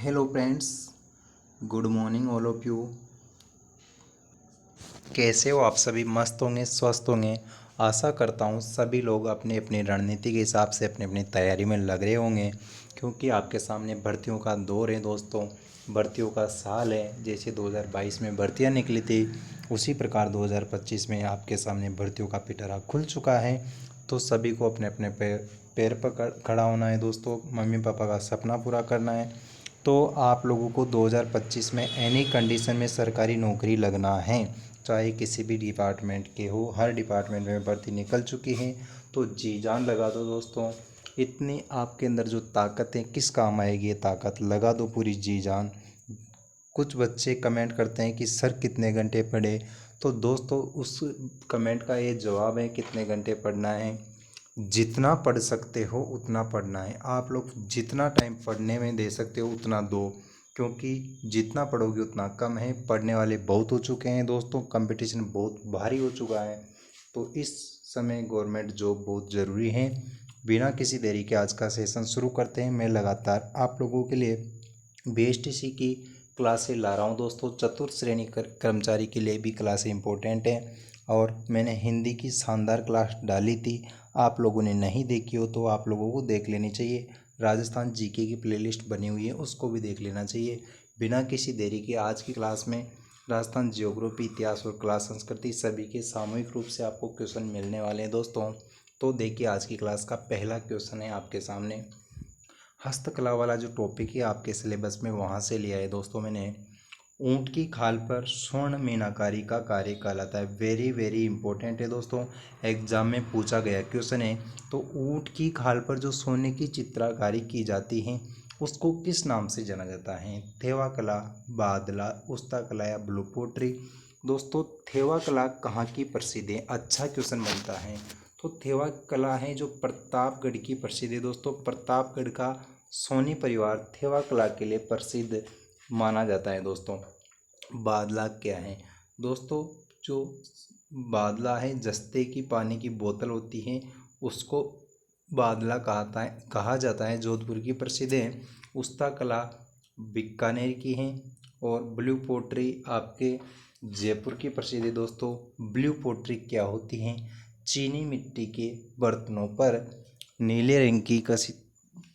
Hello friends, good morning all of you. कैसे हो आप सभी? मस्त होंगे, स्वस्थ होंगे। आशा करता हूँ सभी लोग अपनी अपनी रणनीति के हिसाब से अपनी अपनी तैयारी में लग रहे होंगे, क्योंकि आपके सामने भर्तियों का दौर है दोस्तों। भर्तियों का साल है। जैसे 2022 में भर्तियाँ निकली थी, उसी प्रकार 2025 में आपके सामने भर्तियों का पिटारा खुल चुका है। तो सभी को अपने अपने पैर पैर पर खड़ा होना है दोस्तों। मम्मी पापा का सपना पूरा करना है। तो आप लोगों को 2025 में एनी कंडीशन में सरकारी नौकरी लगना है, चाहे किसी भी डिपार्टमेंट के हो। हर डिपार्टमेंट में भर्ती निकल चुकी है, तो जी जान लगा दो दोस्तों। इतनी आपके अंदर जो ताकत है, किस काम आएगी ये ताकत? लगा दो पूरी जी जान। कुछ बच्चे कमेंट करते हैं कि सर कितने घंटे पढ़े, तो दोस्तों उस कमेंट का ये जवाब है कितने घंटे पढ़ना है। जितना पढ़ सकते हो उतना पढ़ना है। आप लोग जितना टाइम पढ़ने में दे सकते हो उतना दो, क्योंकि जितना पढ़ोगे उतना कम है। पढ़ने वाले बहुत हो चुके हैं दोस्तों, कंपटीशन बहुत भारी हो चुका है। तो इस समय गवर्नमेंट जॉब बहुत ज़रूरी है। बिना किसी देरी के आज का सेशन शुरू करते हैं। मैं लगातार आप लोगों के लिए बीएसटीसी की क्लासें ला रहा हूँ दोस्तों। चतुर्थ श्रेणी कर्मचारी के लिए भी क्लासें इंपॉर्टेंट हैं। और मैंने हिंदी की शानदार क्लास डाली थी, आप लोगों ने नहीं देखी हो तो आप लोगों को देख लेनी चाहिए। राजस्थान जीके की प्लेलिस्ट बनी हुई है, उसको भी देख लेना चाहिए। बिना किसी देरी के आज की क्लास में राजस्थान जियोग्राफी, इतिहास और कला संस्कृति सभी के सामूहिक रूप से आपको क्वेश्चन मिलने वाले हैं दोस्तों। तो देखिए, आज की क्लास का पहला क्वेश्चन है आपके सामने। हस्तकला वाला जो टॉपिक है आपके सिलेबस में, वहाँ से लिया है दोस्तों मैंने। ऊंट की खाल पर स्वर्ण मीनाकारी का कार्य कहलाता है। वेरी वेरी इंपॉर्टेंट है दोस्तों, एग्जाम में पूछा गया क्वेश्चन है। तो ऊंट की खाल पर जो सोने की चित्रकारी की जाती है, उसको किस नाम से जाना जाता है? थेवा कला, बादला, उस्ता कला या ब्लू पोट्री? दोस्तों, थेवा कला कहाँ की प्रसिद्ध है? अच्छा क्वेश्चन बनता है। तो थेवा कला है जो प्रतापगढ़ की प्रसिद्ध है दोस्तों। प्रतापगढ़ का सोनी परिवार थेवा कला के लिए प्रसिद्ध माना जाता है दोस्तों। बादला क्या है? दोस्तों, जो बादला है, जस्ते की पानी की बोतल होती है, उसको बादला कहा जाता है। जोधपुर की प्रसिद्ध है। उस्ता कला बीकानेर की है। और ब्लू पोट्री आपके जयपुर की प्रसिद्ध है दोस्तों। ब्लू पोट्री क्या होती है? चीनी मिट्टी के बर्तनों पर नीले रंग की कसी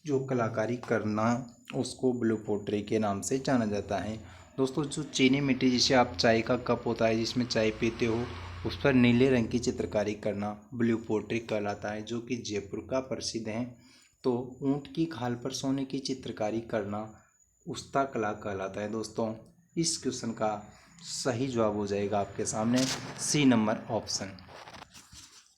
जो कलाकारी करना, उसको ब्लू पोट्री के नाम से जाना जाता है दोस्तों। जो चीनी मिट्टी, जिसे आप चाय का कप होता है जिसमें चाय पीते हो, उस पर नीले रंग की चित्रकारी करना ब्लू पोट्री कहलाता है, जो कि जयपुर का प्रसिद्ध है। तो ऊंट की खाल पर सोने की चित्रकारी करना उस्ता कला कहलाता है दोस्तों। इस क्वेश्चन का सही जवाब हो जाएगा आपके सामने सी नंबर ऑप्शन।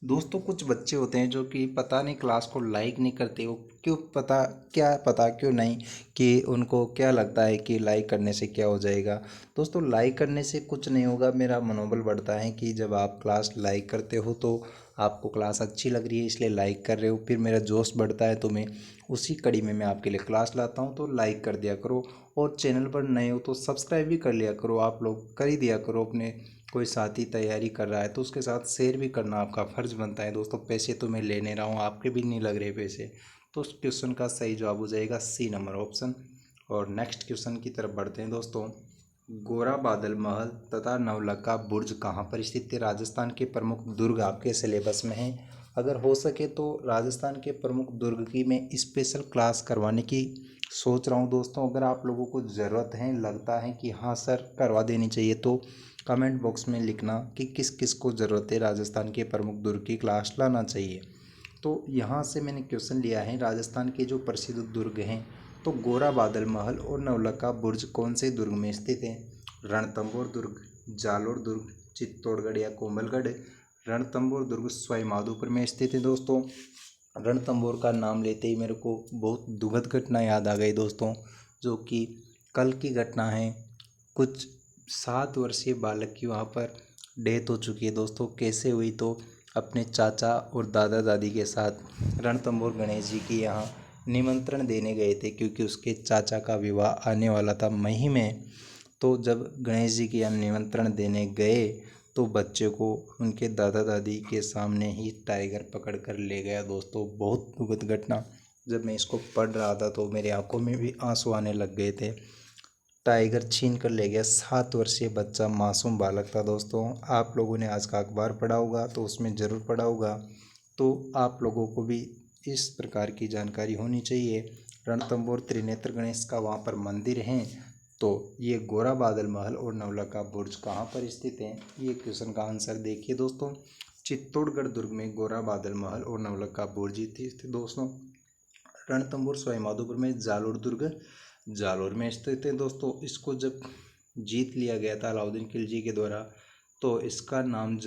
दोस्तों, कुछ बच्चे होते हैं जो कि पता नहीं क्लास को लाइक नहीं करते हो, क्यों नहीं, कि उनको क्या लगता है कि लाइक करने से क्या हो जाएगा। दोस्तों, लाइक करने से कुछ नहीं होगा। मेरा मनोबल बढ़ता है कि जब आप क्लास लाइक करते हो तो आपको क्लास अच्छी लग रही है, इसलिए लाइक कर रहे हो। फिर मेरा जोश बढ़ता है, तो मैं उसी कड़ी में मैं आपके लिए क्लास लाता हूँ। तो लाइक कर दिया करो, और चैनल पर नए हो तो सब्सक्राइब भी कर लिया करो। आप लोग कर ही दिया करो। अपने कोई साथी तैयारी कर रहा है तो उसके साथ शेयर भी करना आपका फ़र्ज़ बनता है दोस्तों। पैसे तो मैं ले नहीं रहा हूँ, आपके भी नहीं लग रहे पैसे। तो उस क्वेश्चन का सही जवाब हो जाएगा सी नंबर ऑप्शन। और नेक्स्ट क्वेश्चन की तरफ बढ़ते हैं दोस्तों। गोरा बादल महल तथा नवलखा बुर्ज कहाँ पर स्थित है? राजस्थान के प्रमुख दुर्ग आपके सिलेबस में है। अगर हो सके तो राजस्थान के प्रमुख दुर्ग की मैं स्पेशल क्लास करवाने की सोच रहा हूँ दोस्तों। अगर आप लोगों को ज़रूरत है, लगता है कि हाँ सर करवा देनी चाहिए, तो कमेंट बॉक्स में लिखना कि किस किस को ज़रूरत है राजस्थान के प्रमुख दुर्ग की क्लास लाना चाहिए। तो यहाँ से मैंने क्वेश्चन लिया है, राजस्थान के जो प्रसिद्ध दुर्ग हैं, तो गोरा बादल महल और नवलखा बुर्ज कौन से दुर्ग में स्थित हैं? रणथंभौर दुर्ग, जालोर दुर्ग, चित्तौड़गढ़ या कोमलगढ़? रणथंभौर दुर्ग सवाई माधोपुर में स्थित है दोस्तों। रणथंभौर का नाम लेते ही मेरे को बहुत दुखद घटना याद आ गई दोस्तों, जो कि कल की घटना है। कुछ 7 वर्षीय बालक की वहाँ पर डेथ हो चुकी है दोस्तों। कैसे हुई? तो अपने चाचा और दादा दादी के साथ रणथंभौर गणेश जी की यहाँ निमंत्रण देने गए थे, क्योंकि उसके चाचा का विवाह आने वाला था मई में। तो जब गणेश जी के यहाँ निमंत्रण देने गए, तो बच्चे को उनके दादा दादी के सामने ही टाइगर पकड़ कर ले गया दोस्तों। बहुत दुखद घटना। जब मैं इसको पढ़ रहा था तो मेरी आंखों में भी आंसू आने लग गए थे। टाइगर छीन कर ले गया 7 वर्षीय बच्चा, मासूम बालक था दोस्तों। आप लोगों ने आज का अखबार पढ़ा होगा तो उसमें ज़रूर पढ़ा होगा, तो आप लोगों को भी इस प्रकार की जानकारी होनी चाहिए। रणथंभौर त्रिनेत्र गणेश का वहाँ पर मंदिर है। तो ये गोरा बादल महल और नवलखा बुर्ज कहाँ पर स्थित है, ये क्वेश्चन का आंसर देखिए दोस्तों। चित्तौड़गढ़ दुर्ग में गोरा बादल महल और नवलखा बुर्ज स्थित दोस्तों। रणथंभौर सवाईमाधोपुर में जालोर दुर्ग जालोर में स्थित है दोस्तों। इसको जब जीत लिया गया था अलाउद्दीन खिलजी के द्वारा तो इसका नाम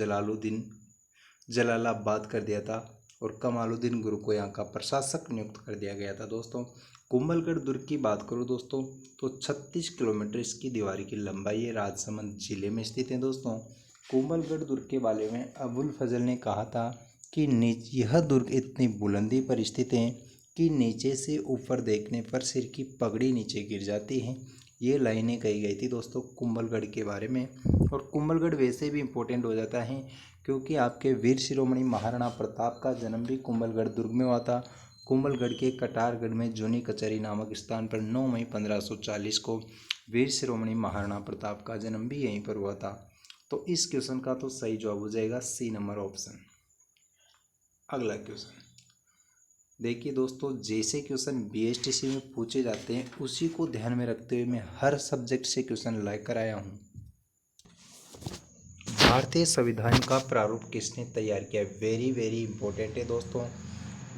जलालाबाद कर दिया था और कमालुद्दीन गुरु को यहाँ का प्रशासक नियुक्त कर दिया गया था दोस्तों। कुंभलगढ़ दुर्ग की बात करूँ दोस्तों तो 36 किलोमीटर इसकी दीवार की लंबाई है, राजसमंद जिले में स्थित है दोस्तों। कुंभलगढ़ दुर्ग के बारे में अबुल फजल ने कहा था कि यह दुर्ग इतनी बुलंदी पर स्थित है कि नीचे से ऊपर देखने पर सिर की पगड़ी नीचे गिर जाती है। ये लाइनें कही गई थी दोस्तों कुंभलगढ़ के बारे में। और कुंभलगढ़ वैसे भी इम्पोर्टेंट हो जाता है क्योंकि आपके वीर शिरोमणि महाराणा प्रताप का जन्म भी कुंभलगढ़ दुर्ग में हुआ था। कुंभलगढ़ के कटारगढ़ में जूनी कचहरी नामक स्थान पर 9 मई 1540 को वीर शिरोमणि महाराणा प्रताप का जन्म भी यहीं पर हुआ था। तो इस क्वेश्चन का तो सही जवाब हो जाएगा सी नंबर ऑप्शन। अगला क्वेश्चन देखिए दोस्तों, जैसे क्वेश्चन बीएसटीसी में पूछे जाते हैं उसी को ध्यान में रखते हुए मैं हर सब्जेक्ट से क्वेश्चन लेकर आया हूँ। भारतीय संविधान का प्रारूप किसने तैयार किया? वेरी वेरी इंपॉर्टेंट है दोस्तों।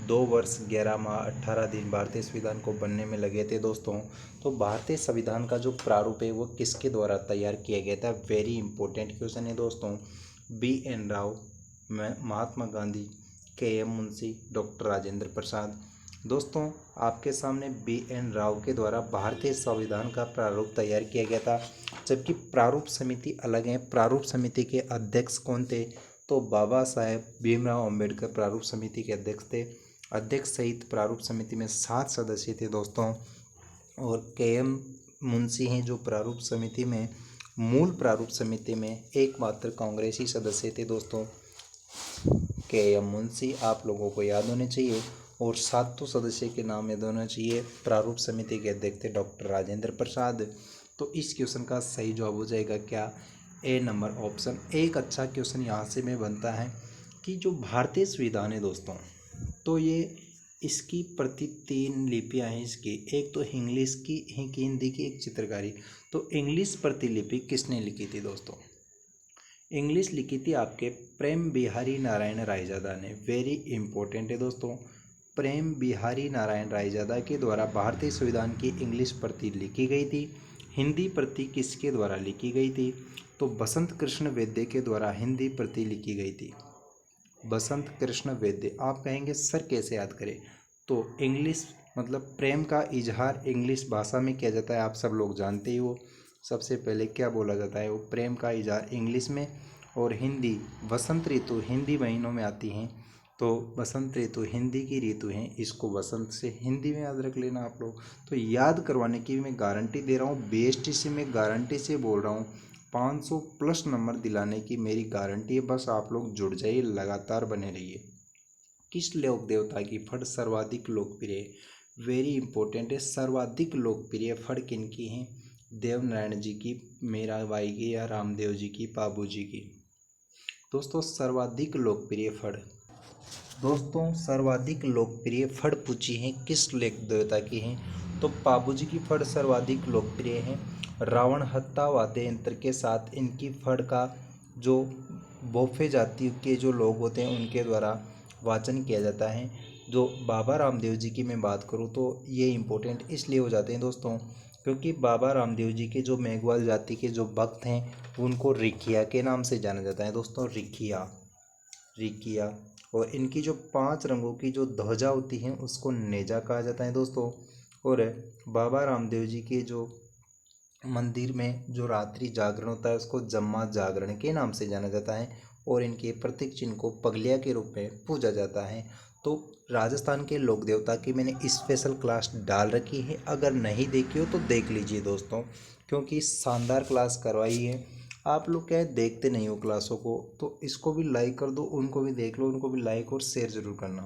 2 वर्ष 11 माह 18 दिन भारतीय संविधान को बनने में लगे थे दोस्तों। तो भारतीय संविधान का जो प्रारूप है वो किसके द्वारा तैयार किया गया था? वेरी इंपॉर्टेंट क्वेश्चन है दोस्तों। BN Rao, Mahatma Gandhi, KM Munshi, doctor Rajendra Prasad. दोस्तों आपके सामने BN राव के द्वारा भारतीय संविधान का प्रारूप तैयार किया गया था, जबकि प्रारूप समिति अलग है। प्रारूप समिति के अध्यक्ष कौन थे? तो बाबा साहेब भीमराव अंबेडकर प्रारूप समिति के अध्यक्ष थे। अध्यक्ष सहित प्रारूप समिति में 7 सदस्य थे दोस्तों। और KM मुंशी हैं जो प्रारूप समिति में, मूल प्रारूप समिति में एकमात्र कांग्रेसी सदस्य थे दोस्तों। KM मुंशी आप लोगों को याद होने चाहिए। और 7 सदस्य के नाम याद होना चाहिए। प्रारूप समिति के अध्यक्ष थे डॉक्टर राजेंद्र प्रसाद। तो इस क्वेश्चन का सही जवाब हो जाएगा क्या? A number option. एक अच्छा क्वेश्चन यहाँ से में बनता है कि जो भारतीय संविधान है दोस्तों, तो ये इसकी प्रति 3 लिपियाँ हैं इसकी। एक तो इंग्लिश की, हिंदी की, एक चित्रकारी। तो इंग्लिश प्रतिलिपि किसने लिखी थी दोस्तों? इंग्लिश लिखी थी आपके प्रेम बिहारी नारायण रायजादा ने। वेरी इंपॉर्टेंट है दोस्तों। प्रेम बिहारी नारायण रायजादा के द्वारा भारतीय संविधान की इंग्लिश प्रति लिखी गई थी। हिंदी प्रति किसके द्वारा लिखी गई थी? तो बसंत कृष्ण वैद्य के द्वारा हिंदी प्रति लिखी गई थी। बसंत कृष्ण वैद्य। आप कहेंगे सर कैसे याद करें? तो इंग्लिश मतलब प्रेम का इजहार इंग्लिश भाषा में किया जाता है, आप सब लोग जानते ही हो। सबसे पहले क्या बोला जाता है? वो प्रेम का इजहार इंग्लिश में। और हिंदी, बसंत ऋतु हिंदी महीनों में आती हैं, तो बसंत ऋतु हिंदी की ऋतु है, इसको बसंत से हिंदी में याद रख लेना आप लोग। तो याद करवाने की मैं गारंटी दे रहा हूँ, BSTC में गारंटी से बोल रहा हूँ। 500 प्लस नंबर दिलाने की मेरी गारंटी है। बस आप लोग जुड़ जाइए, लगातार बने रहिए। किस लोक देवता की फड़ सर्वाधिक लोकप्रिय? वेरी इंपॉर्टेंट है। सर्वाधिक लोकप्रिय फड़ किनकी हैं? देवनारायण जी की, मीराबाई की, या रामदेव जी की, बाबू जी की। दोस्तों सर्वाधिक लोकप्रिय फड़, दोस्तों सर्वाधिक लोकप्रिय फड़ पूछी है किस लेख देवता की हैं? तो बाबूजी की फड़ सर्वाधिक लोकप्रिय है। रावण हत्ता वाद्य यंत्र के साथ इनकी फड़ का जो बोफे जाति के जो लोग होते हैं उनके द्वारा वाचन किया जाता है। जो बाबा रामदेव जी की मैं बात करूं तो ये इम्पोर्टेंट इसलिए हो जाते हैं दोस्तों क्योंकि बाबा रामदेव जी के जो मेघवाल जाति के जो भक्त हैं उनको रिखिया के नाम से जाना जाता है दोस्तों। रिखिया। और इनकी जो 5 रंगों की जो ध्वजा होती है उसको नेजा कहा जाता है दोस्तों। और बाबा रामदेव जी के जो मंदिर में जो रात्रि जागरण होता है उसको जम्मा जागरण के नाम से जाना जाता है। और इनके प्रतीक चिन्ह को पगलिया के रूप में पूजा जाता है। तो राजस्थान के लोक देवता की मैंने स्पेशल क्लास डाल रखी है, अगर नहीं देखी हो तो देख लीजिए दोस्तों, क्योंकि शानदार क्लास करवाई है। आप लोग क्या है देखते नहीं हो क्लासों को, तो इसको भी लाइक कर दो, उनको भी देख लो, उनको भी लाइक और शेयर ज़रूर करना।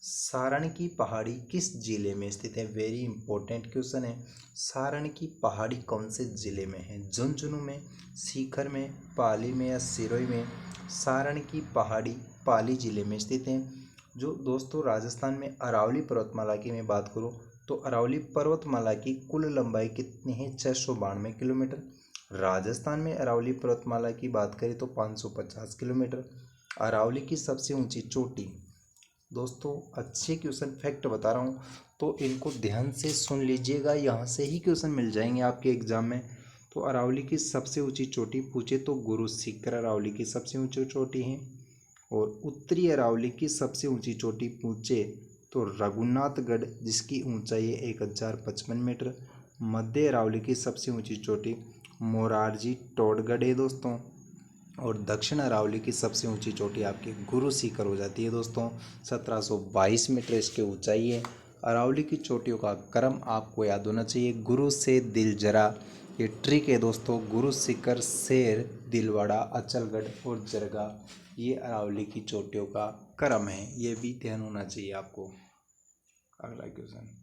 सारण की पहाड़ी किस जिले में स्थित है? वेरी इंपॉर्टेंट क्वेश्चन है। सारण की पहाड़ी कौन से जिले में है? झुंझुनू में, सीकर में, पाली में या सिरोही में? सारण की पहाड़ी पाली जिले में स्थित है। जो दोस्तों राजस्थान में अरावली पर्वतमाला की मैं बात करूं तो अरावली पर्वतमाला की कुल लंबाई कितनी है? 692 किलोमीटर। राजस्थान में अरावली पर्वतमाला की बात करें तो 550 किलोमीटर। अरावली की सबसे ऊंची चोटी, दोस्तों अच्छे क्वेश्चन फैक्ट बता रहा हूँ तो इनको ध्यान से सुन लीजिएगा, यहाँ से ही क्वेश्चन मिल जाएंगे आपके एग्जाम में। तो अरावली की सबसे ऊंची चोटी पूछे तो गुरु सीकर अरावली की सबसे ऊंची चोटी है। और उत्तरी अरावली की सबसे ऊंची चोटी पूछे तो रघुनाथगढ़ जिसकी ऊंचाई है 1055 मीटर। मध्य अरावली की सबसे ऊंची चोटी मोरारजी टोडगढ़ है दोस्तों। और दक्षिण अरावली की सबसे ऊंची चोटी आपकी गुरु सीकर हो जाती है दोस्तों। 1722 मीटर इसकी ऊंचाई है। अरावली की चोटियों का क्रम आपको याद होना चाहिए, गुरु से दिल जरा, ये ट्रिक है दोस्तों। गुरु सीकर, शेर, दिलवाड़ा, अचलगढ़ और जरगा, ये अरावली की चोटियों का क्रम है, ये भी ध्यान होना चाहिए आपको। अगला क्वेश्चन,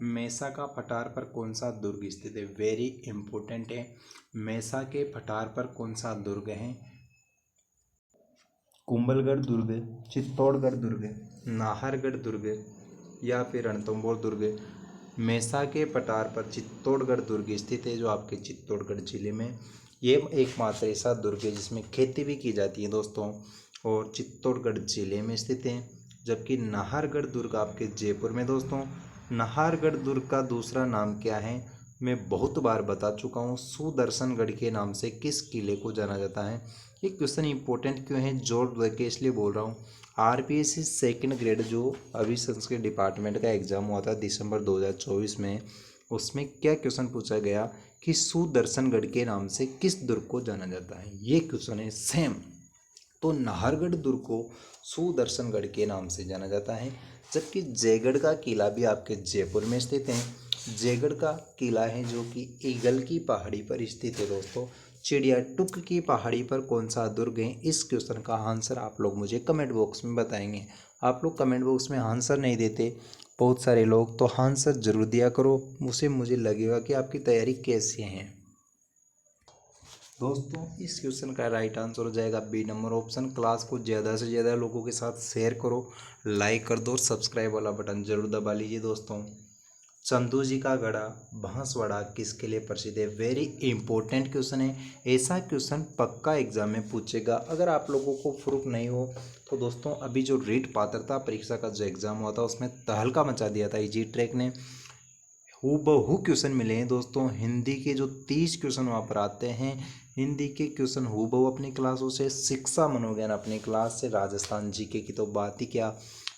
मेसा का पठार पर कौन सा दुर्ग स्थित है? वेरी इंपॉर्टेंट है। मेसा के पठार पर कौन सा दुर्ग है? कुंभलगढ़ दुर्ग, चित्तौड़गढ़ दुर्ग, नाहरगढ़ दुर्ग या फिर रणथंभौर दुर्ग? मेसा के पठार पर चित्तौड़गढ़ दुर्ग स्थित है, जो आपके चित्तौड़गढ़ जिले में। ये एकमात्र ऐसा दुर्ग है जिसमें खेती भी की जाती है दोस्तों, और चित्तौड़गढ़ जिले में स्थित है। जबकि नाहरगढ़ दुर्ग आपके जयपुर में दोस्तों। नाहरगढ़ दुर्ग का दूसरा नाम क्या है? मैं बहुत बार बता चुका हूँ, सुदर्शनगढ़ के नाम से किस किले को जाना जाता है? ये क्वेश्चन इंपॉर्टेंट क्यों है, जोर दे के इसलिए बोल रहा हूँ। आरपीएससी सेकंड ग्रेड जो अभी संस्कृत डिपार्टमेंट का एग्जाम हुआ था दिसंबर 2024 में, उसमें क्या क्वेश्चन पूछा गया कि सुदर्शनगढ़ के नाम से किस दुर्ग को जाना जाता है? ये क्वेश्चन है सेम। तो नाहरगढ़ दुर्ग को सुदर्शनगढ़ के नाम से जाना जाता है। जबकि जयगढ़ का किला भी आपके जयपुर में स्थित है। जयगढ़ का किला है जो कि ईगल की पहाड़ी पर स्थित है दोस्तों। चिड़िया टुक की पहाड़ी पर कौन सा दुर्ग है? इस क्वेश्चन का आंसर आप लोग मुझे कमेंट बॉक्स में बताएंगे। आप लोग कमेंट बॉक्स में आंसर नहीं देते बहुत सारे लोग, तो आंसर जरूर दिया करो, उसे मुझे लगेगा कि आपकी तैयारी कैसी है। दोस्तों इस क्वेश्चन का राइट आंसर हो जाएगा बी नंबर ऑप्शन। क्लास को ज़्यादा से ज़्यादा लोगों के साथ शेयर करो, लाइक कर दो और सब्सक्राइब वाला बटन जरूर दबा लीजिए दोस्तों। चंदू जी का गढ़ा बांसवाड़ा किसके लिए प्रसिद्ध है? वेरी इंपॉर्टेंट क्वेश्चन है। ऐसा क्वेश्चन पक्का एग्जाम में पूछेगा। अगर आप लोगों को प्रूफ नहीं हो तो दोस्तों अभी जो रीट पात्रता परीक्षा का जो एग्जाम हुआ था उसमें तहलका मचा दिया था इजी ट्रैक ने। हूबहू क्वेश्चन मिले हैं दोस्तों। हिंदी के जो 30 क्वेश्चन वहाँ पर आते हैं, हिंदी के क्वेश्चन हूबहू अपनी क्लासों से, शिक्षा मनोविज्ञान अपनी क्लास से, राजस्थान जीके की तो बात ही क्या,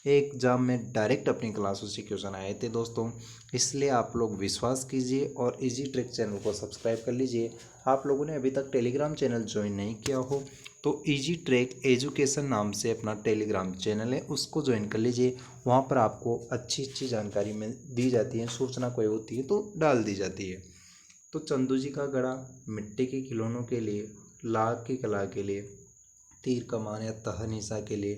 एग्जाम में डायरेक्ट अपनी क्लासों से क्वेश्चन आए थे दोस्तों। इसलिए आप लोग विश्वास कीजिए और इजी ट्रिक चैनल को सब्सक्राइब कर लीजिए। आप लोगों ने अभी तक टेलीग्राम चैनल ज्वाइन नहीं किया हो तो इजी ट्रैक एजुकेशन नाम से अपना टेलीग्राम चैनल है, उसको ज्वाइन कर लीजिए। वहाँ पर आपको अच्छी अच्छी जानकारी में दी जाती है, सूचना कोई होती है तो डाल दी जाती है। तो चंदू जी का गढ़ा मिट्टी के खिलौनों के लिए, लाख की कला के लिए, तीर कमान या तहनीसा के लिए,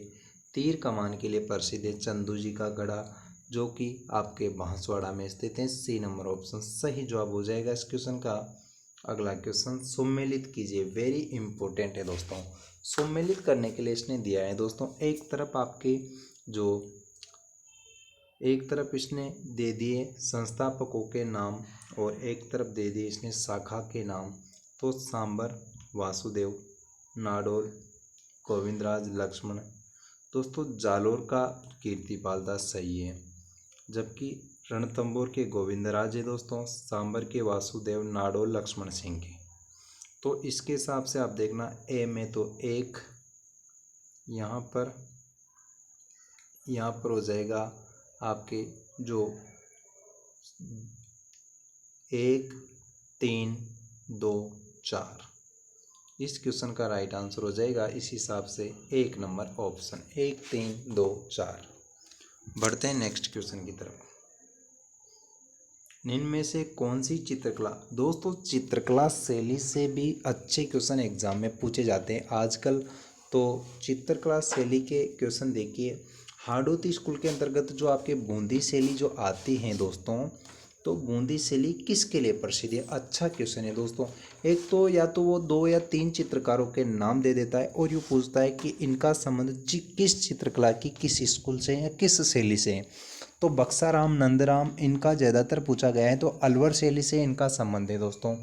तीर कमान के लिए प्रसिद्ध है चंदू जी का गढ़ा, जो कि आपके बांसवाड़ा में स्थित है। सी नंबर ऑप्शन सही जवाब हो जाएगा इस क्वेश्चन का। अगला क्वेश्चन, सम्मिलित कीजिए। वेरी इंपॉर्टेंट है दोस्तों। सम्मिलित करने के लिए इसने दिया है दोस्तों, एक तरफ आपके जो एक तरफ इसने दे दिए संस्थापकों के नाम और एक तरफ दे दिए इसने शाखा के नाम। तो सांबर वासुदेव, नाडोल गोविंदराज लक्ष्मण। दोस्तों जालोर का कीर्तिपाल दास सही है, जबकि रणथंभौर के गोविंदराज है दोस्तों, सांबर के वासुदेव, नाडोल लक्ष्मण सिंह के। तो इसके हिसाब से आप देखना ए में तो एक, यहाँ पर हो जाएगा आपके जो 1 3 2 4, इस क्वेश्चन का राइट आंसर हो जाएगा इस हिसाब से 1 नंबर ऑप्शन 1 3 2 4। बढ़ते हैं नेक्स्ट क्वेश्चन की तरफ। इनमें से कौन सी चित्रकला, दोस्तों चित्रकला शैली से भी अच्छे क्वेश्चन एग्जाम में पूछे जाते हैं आजकल। तो चित्रकला शैली के क्वेश्चन देखिए, हाड़ौती स्कूल के अंतर्गत जो आपके बूंदी शैली जो आती हैं दोस्तों, तो बूंदी शैली किसके लिए प्रसिद्ध है? अच्छा क्वेश्चन है दोस्तों। एक तो या तो वो 2 या 3 चित्रकारों के नाम दे देता है और यूँ पूछता है कि इनका संबंध किस चित्रकला की किस स्कूल से या किस शैली से है। तो बक्साराम, नंदराम इनका ज़्यादातर पूछा गया है, तो अलवर शैली से इनका संबंध है दोस्तों।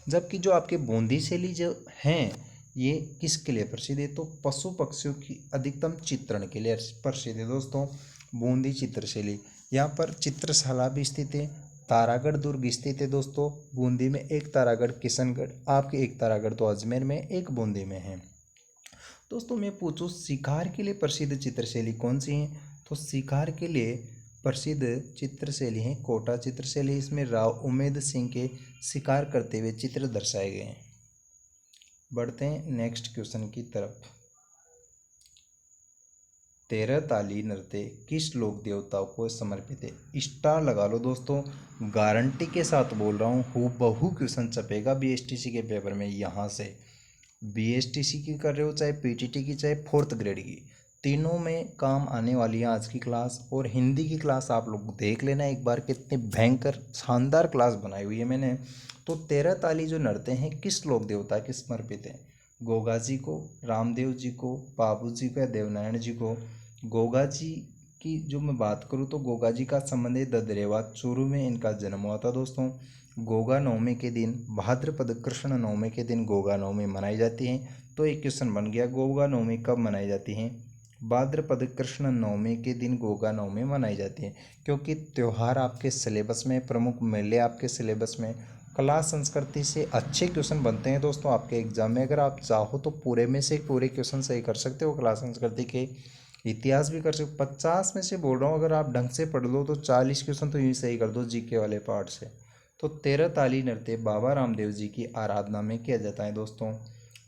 जबकि जो आपके बूंदी शैली जो हैं ये किसके लिए प्रसिद्ध है? तो पशु पक्षियों की अधिकतम चित्रण के लिए प्रसिद्ध है दोस्तों बूंदी चित्रशैली। यहाँ पर चित्रशाला भी स्थित है, तारागढ़ दुर्ग स्थित है दोस्तों बूंदी में, एक तारागढ़ किशनगढ़, आपके एक तारागढ़ तो अजमेर में, एक बूंदी में है। दोस्तों मैं पूछूं शिकार के लिए प्रसिद्ध चित्रशैली कौन सी है? तो शिकार के लिए प्रसिद्ध चित्रशैली है कोटा चित्रशैली। इसमें राव उमेद सिंह के शिकार करते हुए चित्र दर्शाए गए हैं। बढ़ते हैं नेक्स्ट क्वेश्चन की तरफ। 13 ताली नृत्य किस लोक देवता को समर्पित है? स्टार लगा लो दोस्तों, गारंटी के साथ बोल रहा हूँ, हूबहू क्वेश्चन छपेगा बीएसटीसी के पेपर में। यहाँ से बीएसटीसी की कर रहे हो चाहे पीटीटी की चाहे 4th ग्रेड की, तीनों में काम आने वाली है आज की क्लास। और हिंदी की क्लास आप लोग देख लेना एक बार, कितनी भयंकर शानदार क्लास बनाई हुई है मैंने। तो 13 ताली जो नृत्य हैं किस लोक देवता के समर्पित है? गोगा जी को, रामदेव जी को, बाबू जी को या देवनारायण जी को? गोगा जी की जो मैं बात करूँ तो गोगा जी का संबंध है ददरेवा, चूरू में इनका जन्म हुआ था दोस्तों। गोगा नवमी के दिन, भाद्रपद कृष्ण नवमी के दिन गोगा नवमी मनाई जाती है। तो एक क्वेश्चन बन गया, गोगा नवमी कब मनाई जाती है? भाद्रपद कृष्ण नवमी के दिन गोगा नवमी मनाई जाती है, क्योंकि त्यौहार आपके सिलेबस में, प्रमुख मेले आपके सिलेबस में, कला संस्कृति से अच्छे क्वेश्चन बनते हैं दोस्तों आपके एग्जाम में। अगर आप चाहो तो पूरे में से पूरे क्वेश्चन सही कर सकते हो, कला संस्कृति के, इतिहास भी कर सकते हो। 50 में से बोल रहा हूँ, अगर आप ढंग से पढ़ लो तो 40 क्वेश्चन तो यूँ सही कर दो जीके वाले पार्ट से। तो 13 ताली नृत्य बाबा रामदेव जी की आराधना में किया जाता है दोस्तों।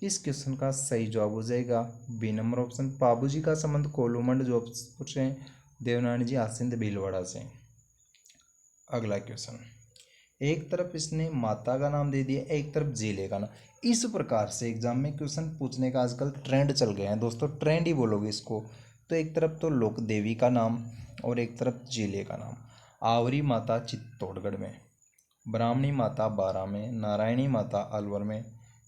इस क्वेश्चन का सही जवाब हो जाएगा बी नंबर ऑप्शन। बाबू जी का संबंध कोलूमंड जो पूछ रहे हैं, देवनारायण जी आसिंद भीलवाड़ा से। अगला क्वेश्चन, एक तरफ इसने माता का नाम दे दिया, एक तरफ जिले का नाम। इस प्रकार से एग्जाम में क्वेश्चन पूछने का आजकल ट्रेंड चल गया है दोस्तों, ट्रेंड ही बोलोगे इसको। तो एक तरफ तो लोक देवी का नाम और एक तरफ जिले का नाम। आवरी माता चित्तौड़गढ़ में, ब्राह्मणी माता बारा में, नारायणी माता अलवर में,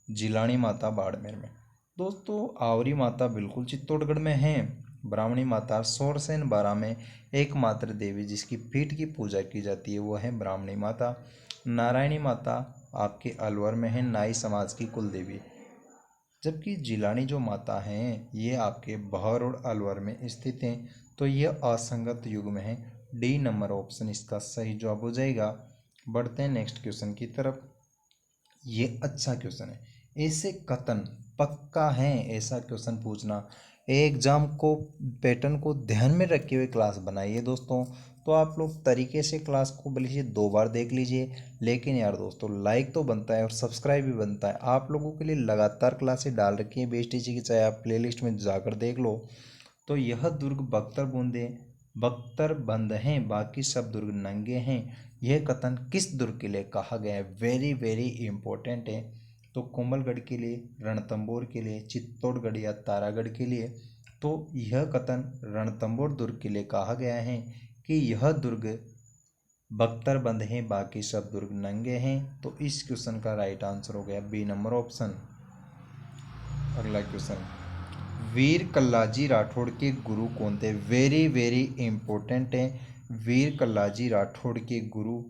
जिलानी माता बाड़मेर में। दोस्तों आवरी माता बिल्कुल चित्तौड़गढ़ में है, ब्राह्मणी माता सोरसेन बारा में। एकमात्र देवी जिसकी पीठ की पूजा की जाती है वो है ब्राह्मणी माता। नारायणी माता आपके अलवर में है, नाई समाज की कुल देवी। जबकि जिलानी जो माता हैं ये आपके बहर और अलवर में स्थित हैं। तो ये असंगत युग में है, डी नंबर ऑप्शन इसका सही जवाब हो जाएगा। बढ़ते हैं नेक्स्ट क्वेश्चन की तरफ। ये अच्छा क्वेश्चन है, ऐसे कथन पक्का है ऐसा क्वेश्चन पूछना। एग्जाम को पैटर्न को ध्यान में रखे हुए क्लास बनाइए दोस्तों। तो आप लोग तरीके से क्लास को भले ही 2 बार देख लीजिए, लेकिन यार दोस्तों लाइक तो बनता है और सब्सक्राइब भी बनता है। आप लोगों के लिए लगातार क्लासेस डाल रखी हैं बीएसटीसी की, चाहे आप प्लेलिस्ट में जाकर देख लो। तो यह दुर्ग बख्तर बूंदे बख्तर बंद हैं, बाकी सब दुर्ग नंगे हैं। यह कथन किस दुर्ग के लिए कहा गया है? वेरी वेरी इंपॉर्टेंट है। तो कोमलगढ़ के लिए, रणथंबोर के लिए, चित्तौड़गढ़ या तारागढ़ के लिए? तो यह कथन रणथंबोर दुर्ग के लिए कहा गया है कि यह दुर्ग बख्तर बंद हैं, बाकी सब दुर्ग नंगे हैं। तो इस क्वेश्चन का राइट आंसर हो गया बी नंबर ऑप्शन। अगला क्वेश्चन, वीर कल्लाजी राठौड़ के गुरु कौन थे? वेरी वेरी इंपॉर्टेंट है। वीर कल्लाजी राठौड़ के गुरु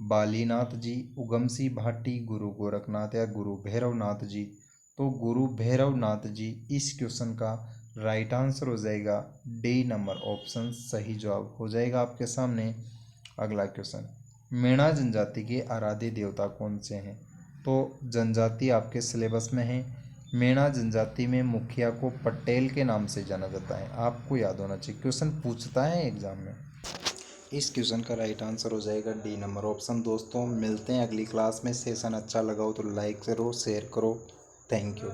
बालीनाथ जी, उगम सिंह भाटी, गुरु गोरखनाथ या गुरु भैरवनाथ जी? तो गुरु भैरवनाथ जी इस क्वेश्चन का राइट आंसर हो जाएगा, डी नंबर ऑप्शन सही जवाब हो जाएगा आपके सामने। अगला क्वेश्चन, मेणा जनजाति के आराध्य देवता कौन से हैं? तो जनजाति आपके सिलेबस में है। मेणा जनजाति में मुखिया को पटेल के नाम से जाना जाता है, आपको याद होना चाहिए, क्वेश्चन पूछता है एग्जाम में। इस क्वेश्चन का राइट आंसर हो जाएगा डी नंबर ऑप्शन। दोस्तों मिलते हैं अगली क्लास में। सेशन अच्छा लगा हो तो लाइक करो, शेयर करो। Thank you.